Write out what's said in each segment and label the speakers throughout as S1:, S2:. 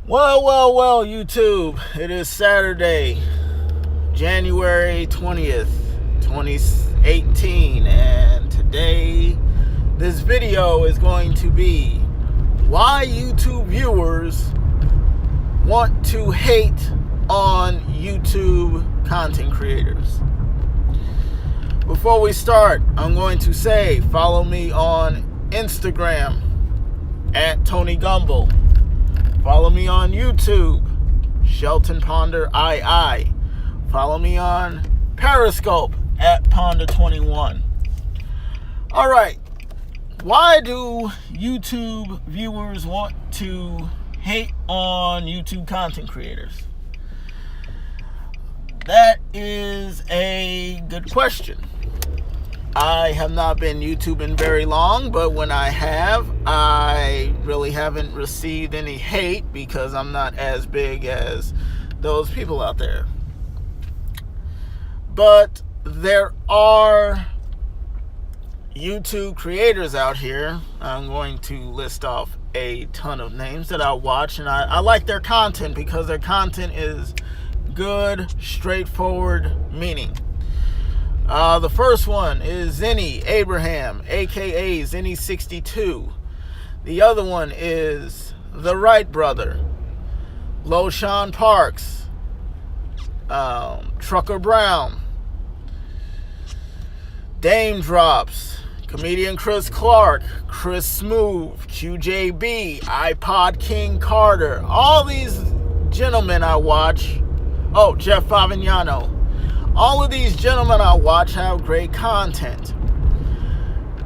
S1: Well, YouTube. It is Saturday, January 20th, 2018, and today this video is going to be why YouTube viewers want to hate on YouTube content creators. Before we start, I'm going to say follow me on Instagram at Tony Gumble. Follow me on YouTube, Shelton Ponder II. Follow me on Periscope at Ponder21. All right, why do YouTube viewers want to hate on YouTube content creators? That is a good question. I have not been YouTubing very long, but when I have, I really haven't received any hate because I'm not as big as those people out there. But there are YouTube creators out here. I'm going to list off a ton of names that I watch, and I like their content because their content is good, straightforward meaning. The first one is Zenny Abraham, aka Zenny62. The other one is The Wright Brother, LoShawn Parks, Trucker Brown, Dame Drops, comedian Chris Clark, Chris Smooth, QJB, iPod King Carter. All these gentlemen I watch. Oh, Jeff Favignano. All of these gentlemen I watch have great content.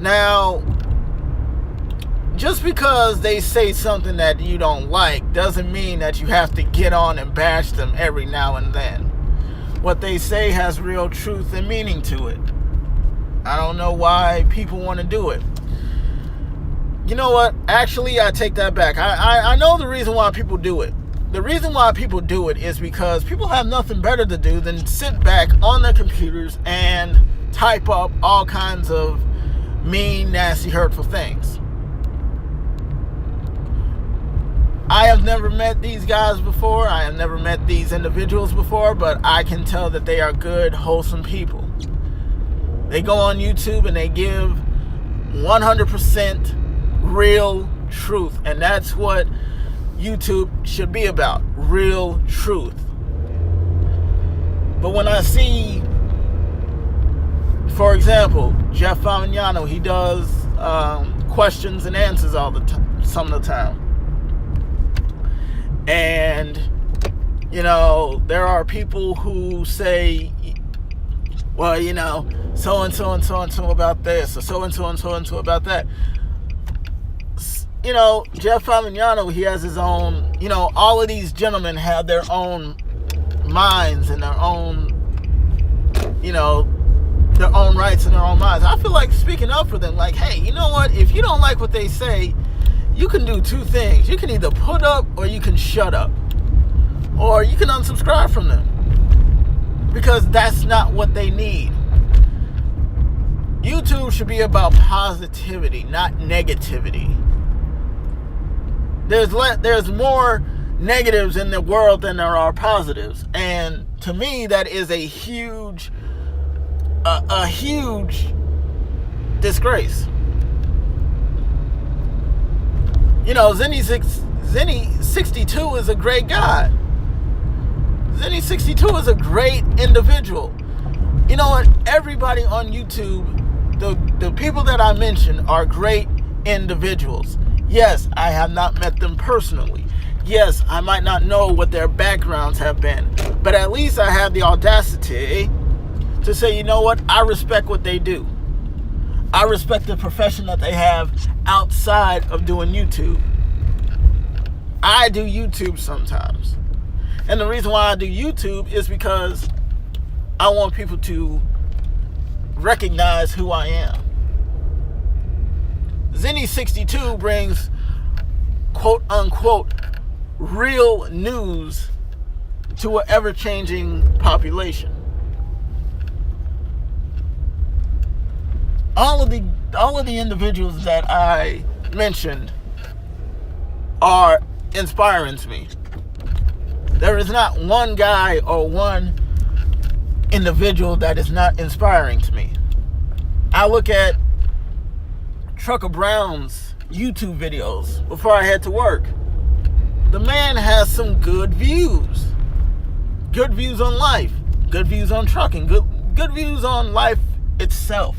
S1: Now, just because they say something that you don't like doesn't mean that you have to get on and bash them every now and then. What they say has real truth and meaning to it. I don't know why people want to do it. You know what? Actually, I take that back. I know the reason why people do it. The reason why people do it is because people have nothing better to do than sit back on their computers and type up all kinds of mean, nasty, hurtful things. I have never met these guys before. I have never met these individuals before, but I can tell that they are good, wholesome people. They go on YouTube and they give 100% real truth, and that's what YouTube should be about, real truth. But when I see, for example, Jeff Favignano, he does questions and answers all the time, some of the time. And, you know, there are people who say, well, you know, so-and-so and so-and-so about this, or so-and-so and so-and-so about that. You know, Jeff Favignano, he has his own, you know, all of these gentlemen have their own minds and their own, you know, their own rights and their own minds. I feel like speaking up for them, like, hey, you know what? If you don't like what they say, you can do two things. You can either put up or you can shut up. Or you can unsubscribe from them. Because that's not what they need. YouTube should be about positivity, not negativity. There's more negatives in the world than there are positives, and to me that is a huge disgrace. You know, Zenny62 is a great guy. Zenny62 is a great individual. You know what? Everybody on YouTube, the people that I mentioned are great individuals. Yes, I have not met them personally. Yes, I might not know what their backgrounds have been. But at least I have the audacity to say, you know what? I respect what they do. I respect the profession that they have outside of doing YouTube. I do YouTube sometimes. And the reason why I do YouTube is because I want people to recognize who I am. Zenny62 brings quote unquote real news to an ever-changing population. All of the individuals that I mentioned are inspiring to me. There is not one guy or one individual that is not inspiring to me. I look at Trucker Brown's YouTube videos before I head to work. The man has some good views. Good views on life. Good views on trucking. Good views on life itself.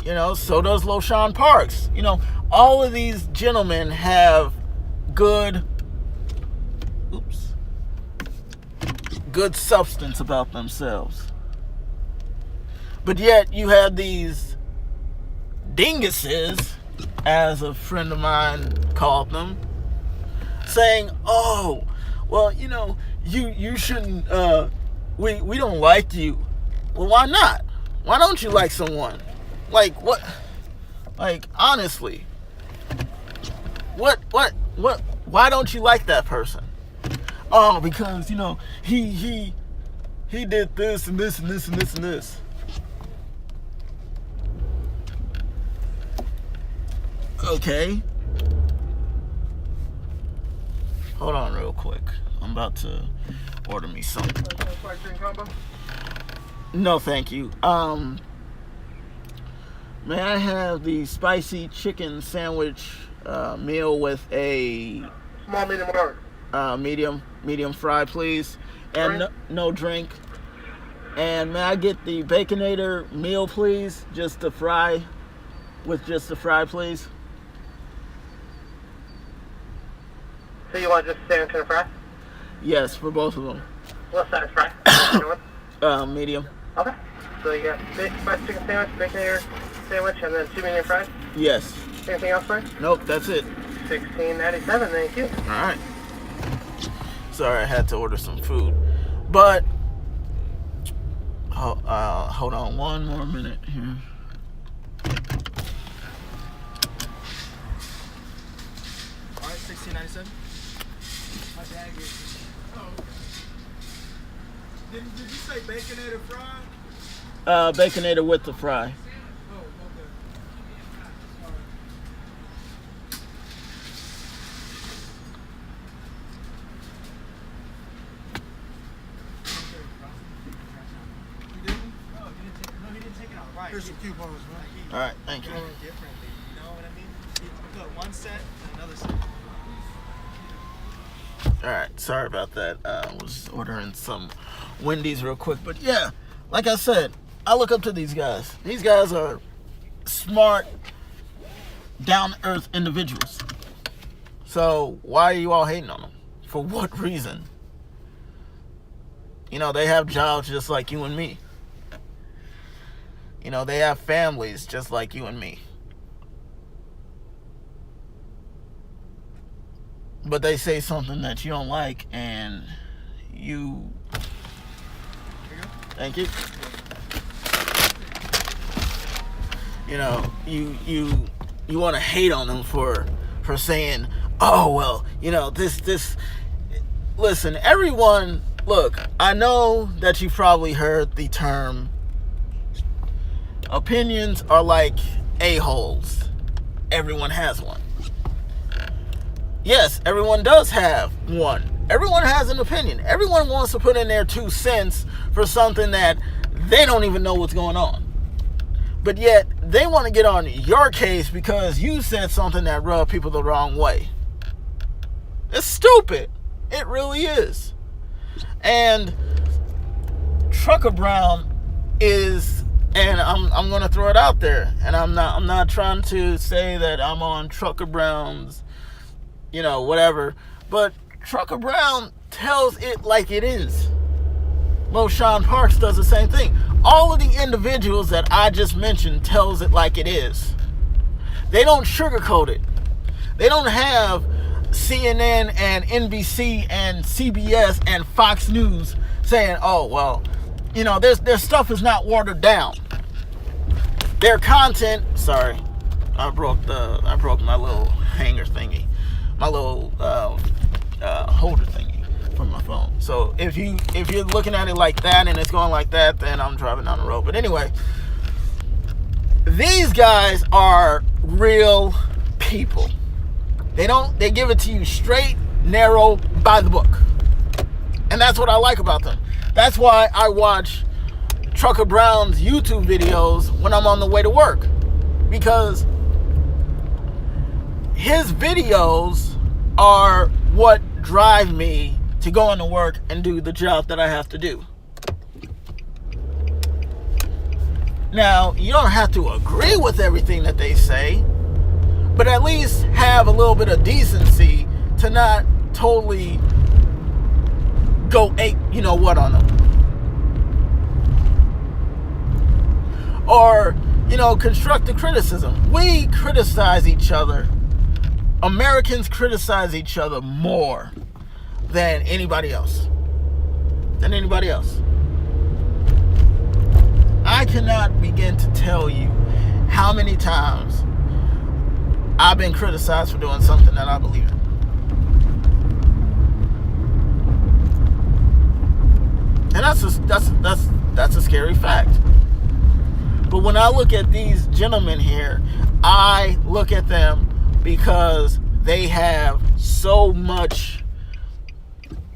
S1: You know, so does LoShawn Parks. You know, all of these gentlemen have good substance about themselves. But yet you have these dinguses, as a friend of mine called them, saying, oh, well, you know, you shouldn't, we don't like you. Well, why not? Why don't you like someone? Like, what? Like, honestly, what, why don't you like that person? Oh, because, you know, he did this and this and this and this and this. Okay. Hold on real quick. I'm about to order me something. No, thank you. May I have the spicy chicken sandwich meal with a
S2: small, medium, large.
S1: Medium fry, please, and no drink. And may I get the Baconator meal, please? Just the fry, with just the fry, please.
S2: So you want just a sandwich and a fry?
S1: Yes, for both of them.
S2: What size fry?
S1: Medium.
S2: Okay. So you got spicy chicken sandwich, Baconator sandwich, and then 2 medium fries?
S1: Yes.
S2: Anything else, Frank?
S1: Nope, that's it.
S2: $16.97, thank you.
S1: All right. Sorry, I had to order some food. But, hold on one more minute here.
S3: All right, $16.97. My bag is. Oh, okay. Did you say Baconator fry?
S1: Baconator with the fry.
S3: Oh, okay. Here's some coupons, man.
S1: All right, thank you.
S3: Differently, you know what I mean? You put one set and another set.
S1: All right, sorry about that. I was ordering some Wendy's real quick, but yeah, like I said, I look up to these guys. These guys are smart, down-to-earth individuals. So why are you all hating on them? For what reason? You know, they have jobs just like you and me. You know, they have families just like you and me. But they say something that you don't like, and you... Thank you. You know, you want to hate on them for saying, oh, well, you know, this... Listen, everyone... Look, I know that you've probably heard the term... Opinions are like a-holes. Everyone has one. Yes, everyone does have one. Everyone has an opinion. Everyone wants to put in their 2 cents for something that they don't even know what's going on. But yet, they want to get on your case because you said something that rubbed people the wrong way. It's stupid. It really is. And Trucker Brown is... And I'm gonna throw it out there, and I'm not trying to say that I'm on Trucker Brown's, you know, whatever. But Trucker Brown tells it like it is. LoShawn Parks does the same thing. All of the individuals that I just mentioned tells it like it is. They don't sugarcoat it. They don't have CNN and NBC and CBS and Fox News saying, "Oh well, you know, their stuff is not watered down." Their content, sorry, I broke my little hanger thingy, my little holder thingy from my phone. So if you're looking at it like that and it's going like that, then I'm driving down the road. But anyway, these guys are real people. They give it to you straight, narrow, by the book. And that's what I like about them. That's why I watch Trucker Brown's YouTube videos when I'm on the way to work. Because his videos are what drive me to go into work and do the job that I have to do. Now, you don't have to agree with everything that they say, but at least have a little bit of decency to not totally go ape, you know what, on them. Or, constructive criticism. We criticize each other. Americans criticize each other more than anybody else. I cannot begin to tell you how many times I've been criticized for doing something that I believe in. And that's a scary fact. But when I look at these gentlemen here, I look at them because they have so much,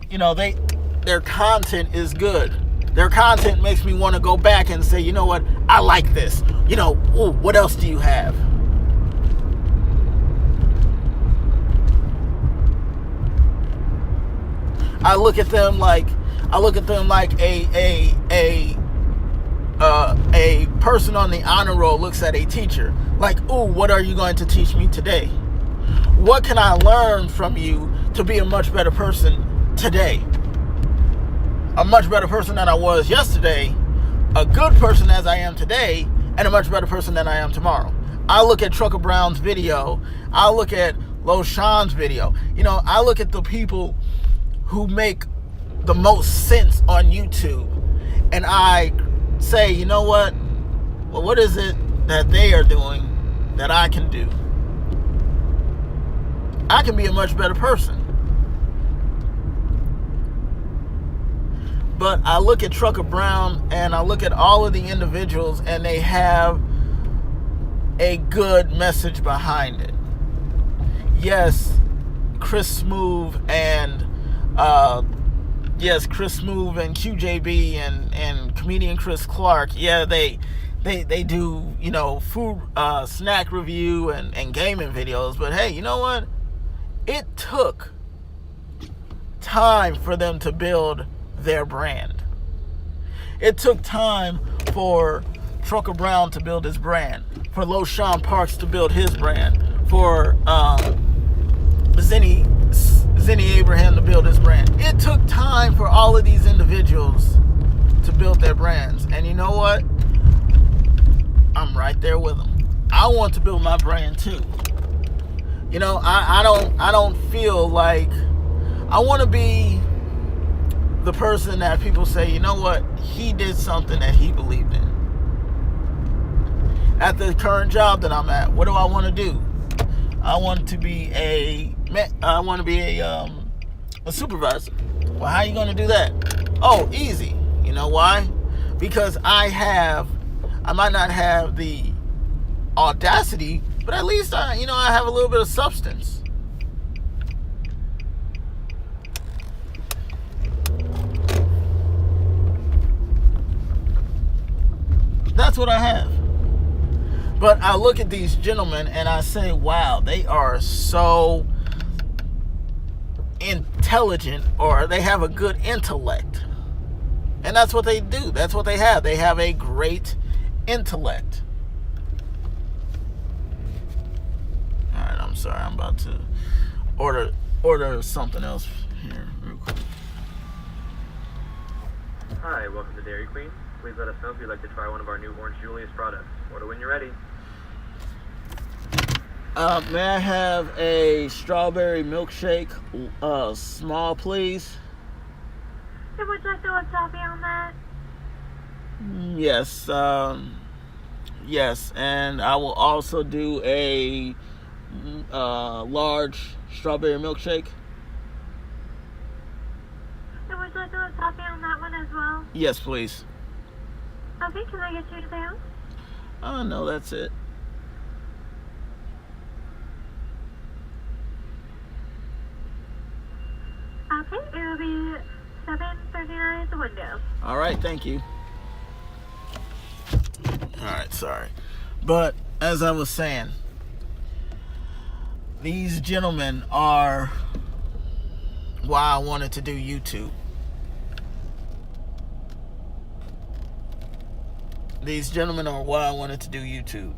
S1: their content is good. Their content makes me want to go back and say, you know what, I like this. Ooh, what else do you have? I look at them like a person on the honor roll looks at a teacher. Like, ooh, what are you going to teach me today? What can I learn from you to be a much better person today? A much better person than I was yesterday, a good person as I am today, and a much better person than I am tomorrow. I look at Trucker Brown's video. I look at Loshan's video. I look at the people who make the most sense on YouTube, and I say, you know what? Well, what is it that they are doing that I can do? I can be a much better person. But I look at Trucker Brown and I look at all of the individuals, and they have a good message behind it. Yes, Chris Smooth and QJB and comedian Chris Clark. Yeah, they do food snack review and gaming videos. But hey, you know what? It took time for them to build their brand. It took time for Trucker Brown to build his brand, for Loshan Parks to build his brand, for Zenny Abraham to build his brand. It took time for all of these individuals to build their brands. And you know what? I'm right there with them. I want to build my brand too. I don't feel like I want to be the person that people say, you know what, he did something that he believed in. At the current job that I'm at, what do I want to do? I want to be a supervisor. Well, how are you going to do that? Oh, easy. You know why? Because I might not have the audacity, but at least I have a little bit of substance. That's what I have. But I look at these gentlemen and I say, wow, they are so intelligent, or they have a good intellect. And that's what they do. That's what they have. They have a great intellect. All right, I'm sorry. I'm about to order something else here real quick.
S2: Hi, welcome to Dairy Queen. Please let us know if you'd like to try one of our new Orange Julius products. Order when you're ready.
S1: May I have a strawberry milkshake, small, please?
S4: And would you like to with toffee on that?
S1: Yes, yes, and I will also do a large strawberry milkshake.
S4: And would you like to with toffee on that one as well?
S1: Yes, please.
S4: Okay, can I get you anything else?
S1: No, that's it.
S4: will be 7:39 at the window.
S1: All right, thank you. All right, sorry. But as I was saying, these gentlemen are why I wanted to do YouTube. These gentlemen are why I wanted to do YouTube.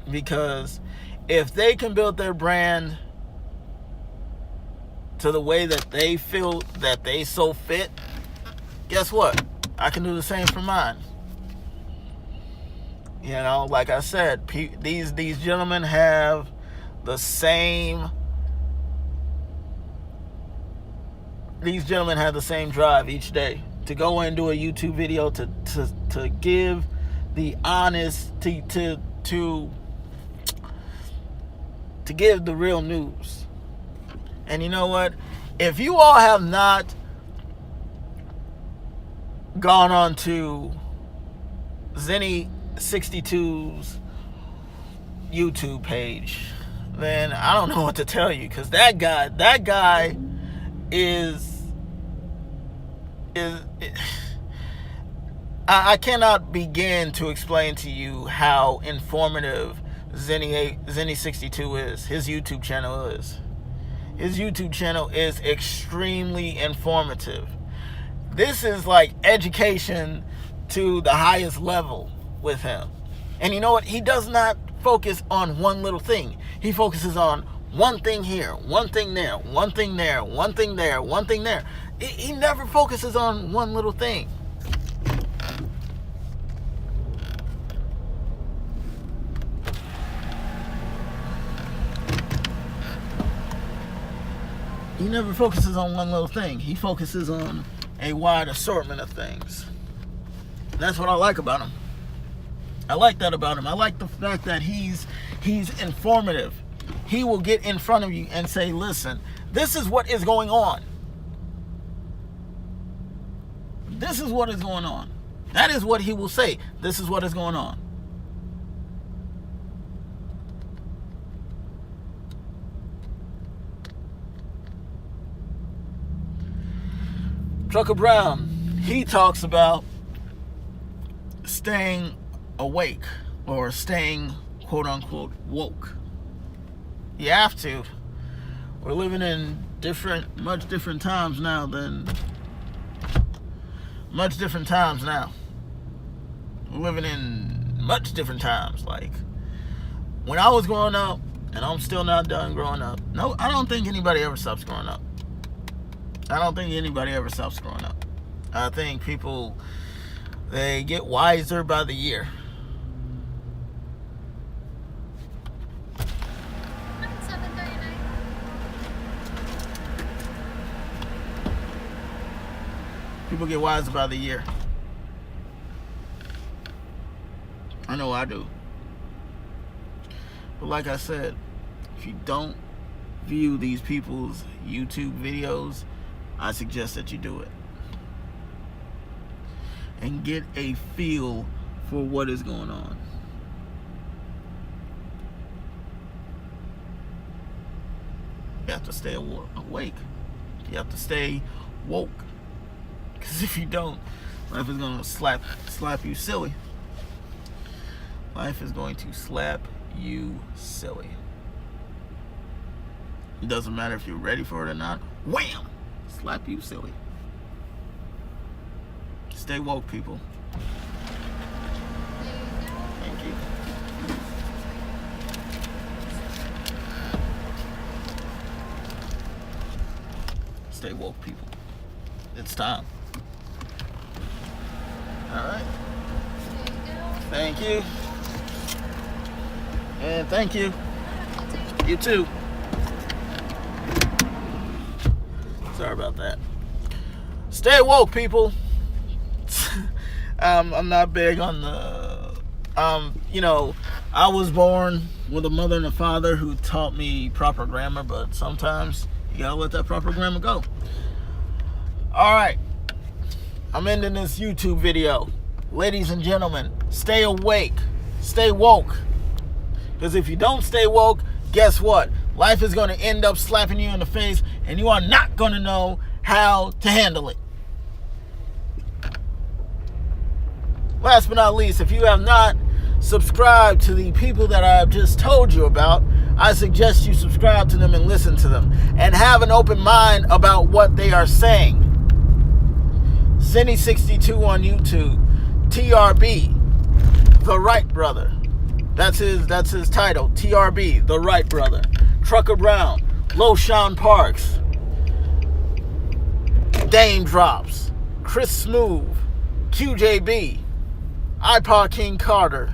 S1: Because if they can build their brand to the way that they feel that they so fit, guess what? I can do the same for mine. You know, like I said, these gentlemen have the same. These gentlemen have the same drive each day to go and do a YouTube video to give the honest to give the real news. And you know what? If you all have not gone on to Zenny62's YouTube page, then I don't know what to tell you, because that guy is I cannot begin to explain to you how informative Zenny62 is. His YouTube channel is. His YouTube channel is extremely informative. This is like education to the highest level with him. And you know what? He does not focus on one little thing. He focuses on one thing here, one thing there, one thing there, one thing there, one thing there. He never focuses on one little thing. He never focuses on one little thing. He focuses on a wide assortment of things. That's what I like about him. I like that about him. I like the fact that he's informative. He will get in front of you and say, listen, this is what is going on. This is what is going on. That is what he will say. This is what is going on. Trucker Brown, he talks about staying awake or staying quote unquote woke. You have to. We're living in much different times now. We're living in much different times. Like when I was growing up, and I'm still not done growing up. No, I don't think anybody ever stops growing up. I think people, they get wiser by the year. People get wiser by the year. I know I do. But like I said, if you don't view these people's YouTube videos, I suggest that you do it. And get a feel for what is going on. You have to stay awake. You have to stay woke. Because if you don't, life is going to slap you silly. Life is going to slap you silly. It doesn't matter if you're ready for it or not. Wham! Slap you silly. Stay woke, people. Thank you. Stay woke, people. It's time. Alright. Thank you. And thank you. You too. Sorry about that. Stay woke, people. I'm not big on the I was born with a mother and a father who taught me proper grammar, but sometimes you gotta let that proper grammar go. Alright, I'm ending this YouTube video. Ladies and gentlemen, stay awake, stay woke, because if you don't stay woke, guess what? Life is going to end up slapping you in the face, and you are not going to know how to handle it. Last but not least, if you have not subscribed to the people that I have just told you about, I suggest you subscribe to them and listen to them and have an open mind about what they are saying. Zinny62 on YouTube, TRB, The Wright Brother. That's his title, TRB, The Wright Brother. Trucker Brown, Loshawn Parks, Dame Drops, Chris Smooth, QJB, iPod King Carter,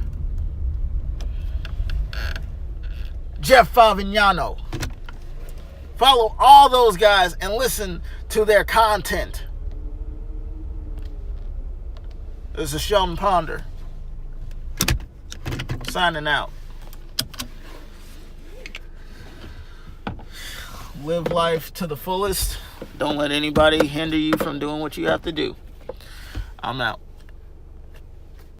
S1: Jeff Favignano. Follow all those guys and listen to their content. This is Sheldon Ponder, signing out. Live life to the fullest. Don't let anybody hinder you from doing what you have to do. I'm out.